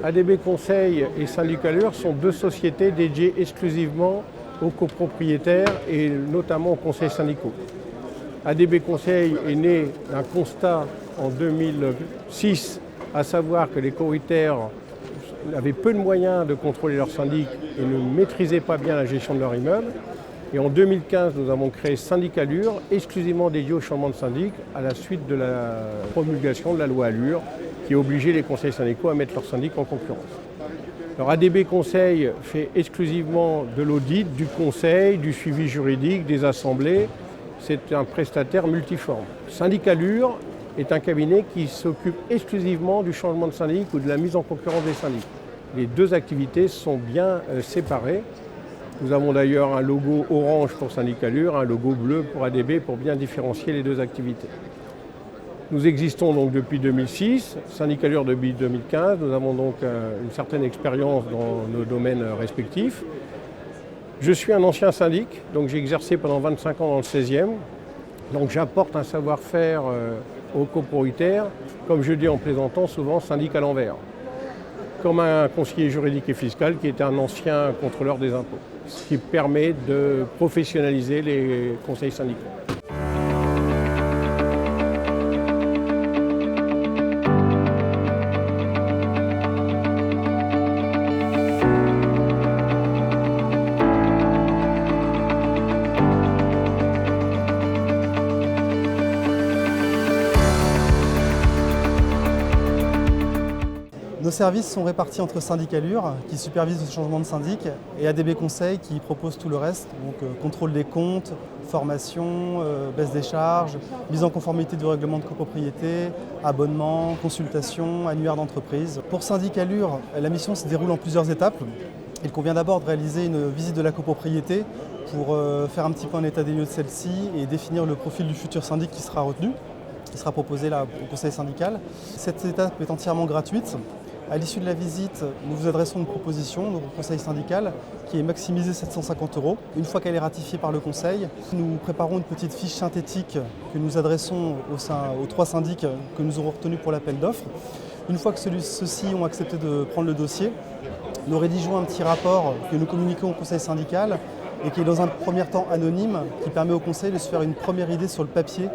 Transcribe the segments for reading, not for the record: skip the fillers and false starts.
ADB Conseil et Syndicalure sont deux sociétés dédiées exclusivement aux copropriétaires et notamment aux conseils syndicaux. ADB Conseil est né d'un constat en 2006, à savoir que les copropriétaires avaient peu de moyens de contrôler leur syndic et ne maîtrisaient pas bien la gestion de leur immeuble. Et en 2015, nous avons créé Syndicalure, exclusivement dédié au changement de syndic, à la suite de la promulgation de la loi Allure, qui obligeait les conseils syndicaux à mettre leur syndic en concurrence. Alors ADB Conseil fait exclusivement de l'audit, du conseil, du suivi juridique, des assemblées. C'est un prestataire multiforme. Syndicalure est un cabinet qui s'occupe exclusivement du changement de syndic ou de la mise en concurrence des syndics. Les deux activités sont bien séparées. Nous avons d'ailleurs un logo orange pour Syndicalure, un logo bleu pour ADB pour bien différencier les deux activités. Nous existons donc depuis 2006, Syndicalure depuis 2015. Nous avons donc une certaine expérience dans nos domaines respectifs. Je suis un ancien syndic, donc j'ai exercé pendant 25 ans dans le 16e. Donc j'apporte un savoir-faire aux copropriétaires, comme je dis en plaisantant souvent, syndic à l'envers. Comme un conseiller juridique et fiscal qui était un ancien contrôleur des impôts, ce qui permet de professionnaliser les conseils syndicaux. Nos services sont répartis entre Syndicalure, qui supervise le changement de syndic, et ADB Conseil, qui propose tout le reste, donc contrôle des comptes, formation, baisse des charges, mise en conformité du règlement de copropriété, abonnement, consultation, annuaire d'entreprise. Pour Syndicalure, la mission se déroule en plusieurs étapes. Il convient d'abord de réaliser une visite de la copropriété pour faire un petit peu un état des lieux de celle-ci et définir le profil du futur syndic qui sera retenu, qui sera proposé là au conseil syndical. Cette étape est entièrement gratuite. À l'issue de la visite, nous vous adressons une proposition au conseil syndical qui est maximisée 750 €. Une fois qu'elle est ratifiée par le conseil, nous préparons une petite fiche synthétique que nous adressons aux 3 syndics que nous aurons retenus pour l'appel d'offres. Une fois que ceux-ci ont accepté de prendre le dossier, nous rédigeons un petit rapport que nous communiquons au conseil syndical et qui est dans un premier temps anonyme, qui permet au conseil de se faire une première idée sur le papier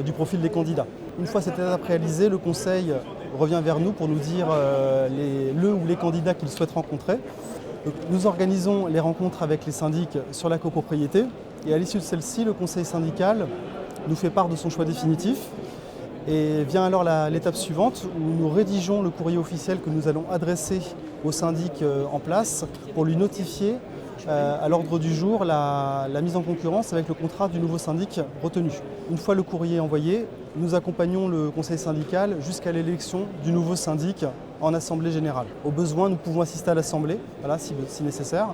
du profil des candidats. Une fois cette étape réalisée, le conseil revient vers nous pour nous dire le ou les candidats qu'il souhaite rencontrer. Donc, nous organisons les rencontres avec les syndics sur la copropriété et à l'issue de celle-ci, le conseil syndical nous fait part de son choix définitif et vient alors l'étape suivante où nous rédigeons le courrier officiel que nous allons adresser au syndic en place pour lui notifier à l'ordre du jour la mise en concurrence avec le contrat du nouveau syndic retenu. Une fois le courrier envoyé, nous accompagnons le conseil syndical jusqu'à l'élection du nouveau syndic en assemblée générale. Au besoin, nous pouvons assister à l'assemblée, voilà, si nécessaire.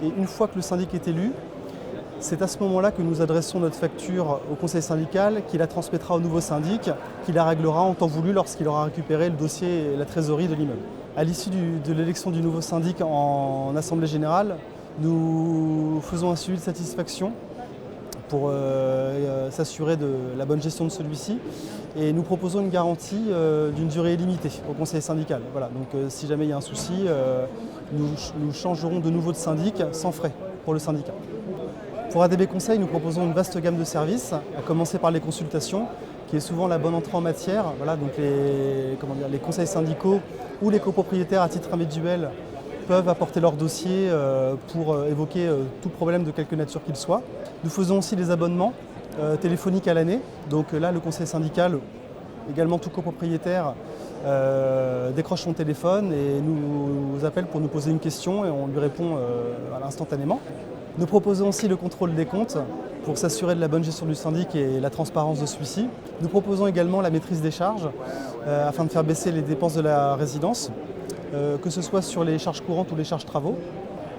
Et une fois que le syndic est élu, c'est à ce moment-là que nous adressons notre facture au conseil syndical, qui la transmettra au nouveau syndic, qui la réglera en temps voulu lorsqu'il aura récupéré le dossier et la trésorerie de l'immeuble. À l'issue de l'élection du nouveau syndic en assemblée générale, nous faisons un suivi de satisfaction pour s'assurer de la bonne gestion de celui-ci et nous proposons une garantie d'une durée illimitée au conseil syndical. Voilà, donc si jamais il y a un souci, nous changerons de nouveau de syndic sans frais pour le syndicat. Pour ADB Conseil, nous proposons une vaste gamme de services, à commencer par les consultations, qui est souvent la bonne entrée en matière. Voilà, donc les conseils syndicaux ou les copropriétaires à titre individuel peuvent apporter leur dossier pour évoquer tout problème de quelque nature qu'il soit. Nous faisons aussi des abonnements téléphoniques à l'année. Donc là, le conseil syndical, également tout copropriétaire, décroche son téléphone et nous appelle pour nous poser une question et on lui répond instantanément. Nous proposons aussi le contrôle des comptes pour s'assurer de la bonne gestion du syndic et la transparence de celui-ci. Nous proposons également la maîtrise des charges afin de faire baisser les dépenses de la résidence, que ce soit sur les charges courantes ou les charges travaux.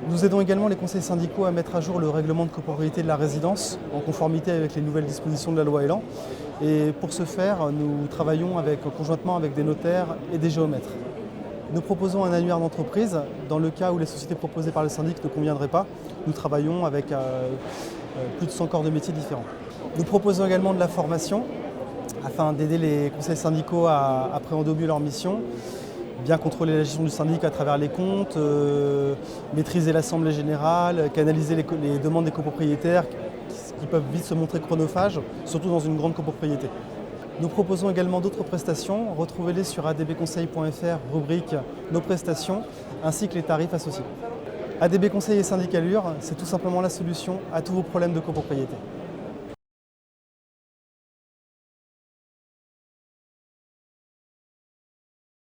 Nous aidons également les conseils syndicaux à mettre à jour le règlement de copropriété de la résidence en conformité avec les nouvelles dispositions de la loi Elan. Et pour ce faire, nous travaillons conjointement avec des notaires et des géomètres. Nous proposons un annuaire d'entreprise. Dans le cas où les sociétés proposées par le syndic ne conviendraient pas, nous travaillons avec plus de 100 corps de métiers différents. Nous proposons également de la formation afin d'aider les conseils syndicaux à appréhender au mieux leur mission. bien contrôler la gestion du syndic à travers les comptes, maîtriser l'assemblée générale, canaliser les demandes des copropriétaires qui peuvent vite se montrer chronophages, surtout dans une grande copropriété. Nous proposons également d'autres prestations, retrouvez-les sur adbconseil.fr, rubrique Nos prestations, ainsi que les tarifs associés. ADB Conseil et Syndicalure, c'est tout simplement la solution à tous vos problèmes de copropriété.